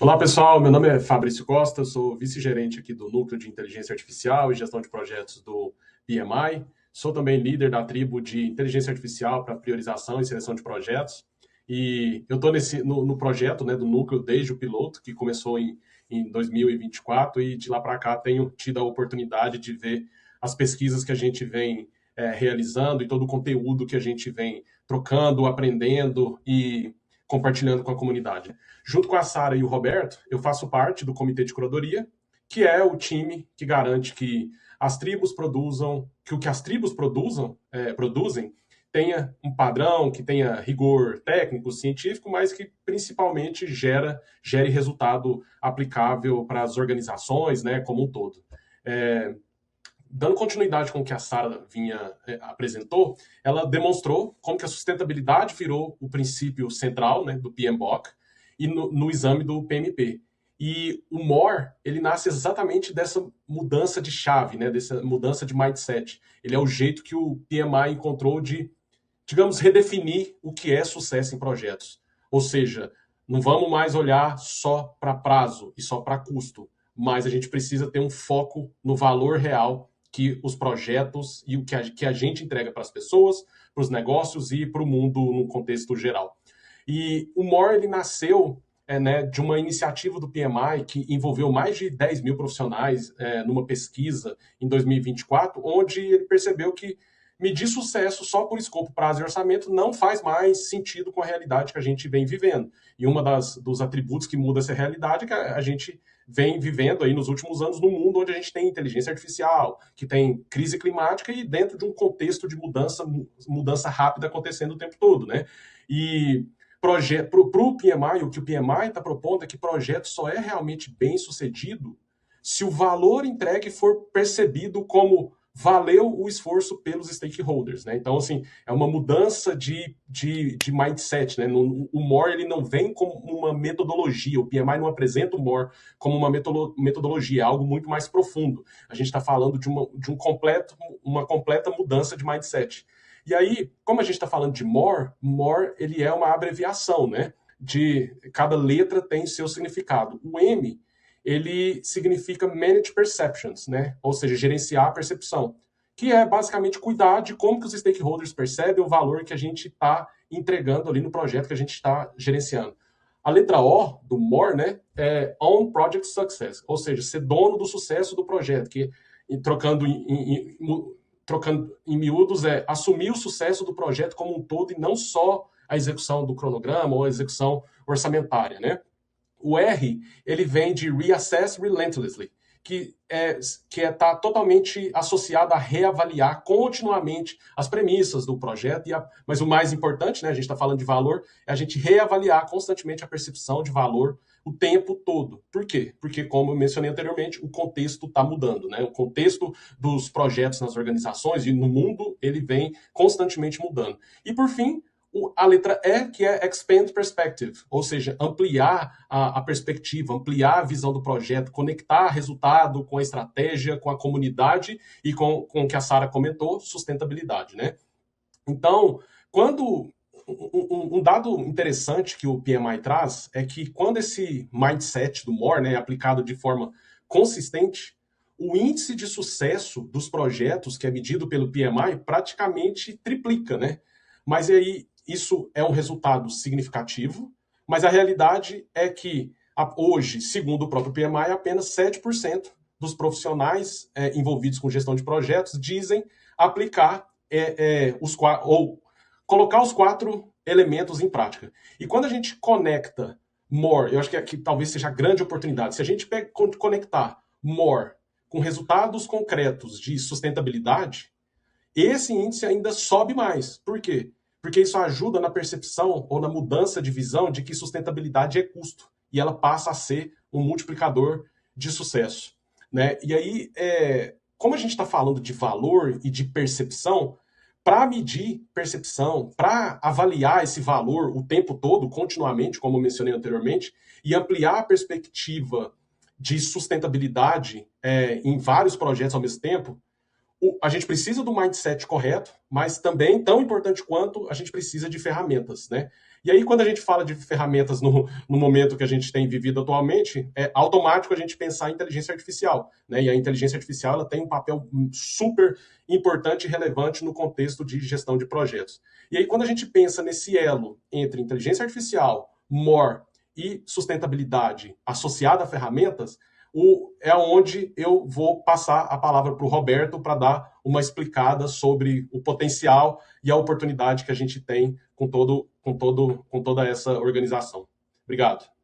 Olá, pessoal. Meu nome é Fabrício Costa, sou vice-gerente aqui do Núcleo de Inteligência Artificial e Gestão de Projetos do PMI. Sou também líder da tribo de Inteligência Artificial para priorização e seleção de projetos. E eu estou no projeto, né, do Núcleo desde o piloto, que começou em 2024, e de lá para cá tenho tido a oportunidade de ver as pesquisas que a gente vem realizando e todo o conteúdo que a gente vem trocando, aprendendo e compartilhando com a comunidade. Junto com a Sara e o Roberto, eu faço parte do comitê de curadoria, que é o time que garante que as tribos produzam, que o que as tribos produzem tenha um padrão, que tenha rigor técnico, científico, mas que principalmente gere resultado aplicável para as organizações, né, como um todo. Dando continuidade com o que a Sara apresentou, ela demonstrou como que a sustentabilidade virou o princípio central, né, do PMBOK e no exame do PMP. E o MORE, ele nasce exatamente dessa mudança de chave, né, dessa mudança de mindset. Ele é o jeito que o PMI encontrou de, digamos, redefinir o que é sucesso em projetos. Ou seja, não vamos mais olhar só para prazo e só para custo, mas a gente precisa ter um foco no valor real que os projetos e o que a gente entrega para as pessoas, para os negócios e para o mundo no contexto geral. E o MORE ele nasceu né, de uma iniciativa do PMI que envolveu mais de 10 mil profissionais numa pesquisa em 2024, onde ele percebeu que medir sucesso só por escopo, prazo e orçamento não faz mais sentido com a realidade que a gente vem vivendo. E uma dos atributos que muda essa realidade é que a gente vem vivendo aí nos últimos anos no mundo onde a gente tem inteligência artificial, que tem crise climática e dentro de um contexto de mudança rápida acontecendo o tempo todo, né? E para o PMI, o que o PMI está propondo é que projeto só é realmente bem sucedido se o valor entregue for percebido como valeu o esforço pelos stakeholders, né? Então, assim, é uma mudança de mindset, né? O MORE, ele não vem como uma metodologia, o PMI não apresenta o MORE como uma metodologia, é algo muito mais profundo. A gente está falando de uma completa mudança de mindset. E aí, como a gente está falando de MORE, MORE, ele é uma abreviação, né? De cada letra tem seu significado. O M ele significa manage perceptions, né? Ou seja, gerenciar a percepção, que é basicamente cuidar de como que os stakeholders percebem o valor que a gente está entregando ali no projeto que a gente está gerenciando. A letra O do MORE, né, é Own Project Success, ou seja, ser dono do sucesso do projeto, que trocando em miúdos é assumir o sucesso do projeto como um todo e não só a execução do cronograma ou a execução orçamentária, né? O R, ele vem de Reassess Relentlessly, que tá totalmente associado a reavaliar continuamente as premissas do projeto, mas o mais importante, né, a gente está falando de valor, é a gente reavaliar constantemente a percepção de valor o tempo todo. Por quê? Porque, como eu mencionei anteriormente, o contexto está mudando, né? O contexto dos projetos nas organizações e no mundo, ele vem constantemente mudando. E, por fim, a letra E, que é Expand Perspective, ou seja, ampliar a perspectiva, ampliar a visão do projeto, conectar resultado com a estratégia, com a comunidade e com o que a Sara comentou, sustentabilidade, né? Então, quando um dado interessante que o PMI traz é que quando esse mindset do MORE, né, é aplicado de forma consistente, o índice de sucesso dos projetos, que é medido pelo PMI, praticamente triplica, né? Mas aí isso é um resultado significativo, mas a realidade é que hoje, segundo o próprio PMI, apenas 7% dos profissionais envolvidos com gestão de projetos dizem aplicar ou colocar os 4 elementos em prática. E quando a gente conecta MORE, eu acho que aqui talvez seja a grande oportunidade, se a gente conectar MORE com resultados concretos de sustentabilidade, esse índice ainda sobe mais. Por quê? Porque isso ajuda na percepção ou na mudança de visão de que sustentabilidade é custo e ela passa a ser um multiplicador de sucesso, né? E aí, como a gente está falando de valor e de percepção, para medir percepção, para avaliar esse valor o tempo todo, continuamente, como eu mencionei anteriormente, e ampliar a perspectiva de sustentabilidade em vários projetos ao mesmo tempo, a gente precisa do mindset correto, mas também, tão importante quanto, a gente precisa de ferramentas, né? E aí, quando a gente fala de ferramentas no momento que a gente tem vivido atualmente, é automático a gente pensar em inteligência artificial, né? E a inteligência artificial ela tem um papel super importante e relevante no contexto de gestão de projetos. E aí, quando a gente pensa nesse elo entre inteligência artificial, MOR e sustentabilidade associada a ferramentas, é onde eu vou passar a palavra para o Roberto para dar uma explicada sobre o potencial e a oportunidade que a gente tem com toda essa organização. Obrigado.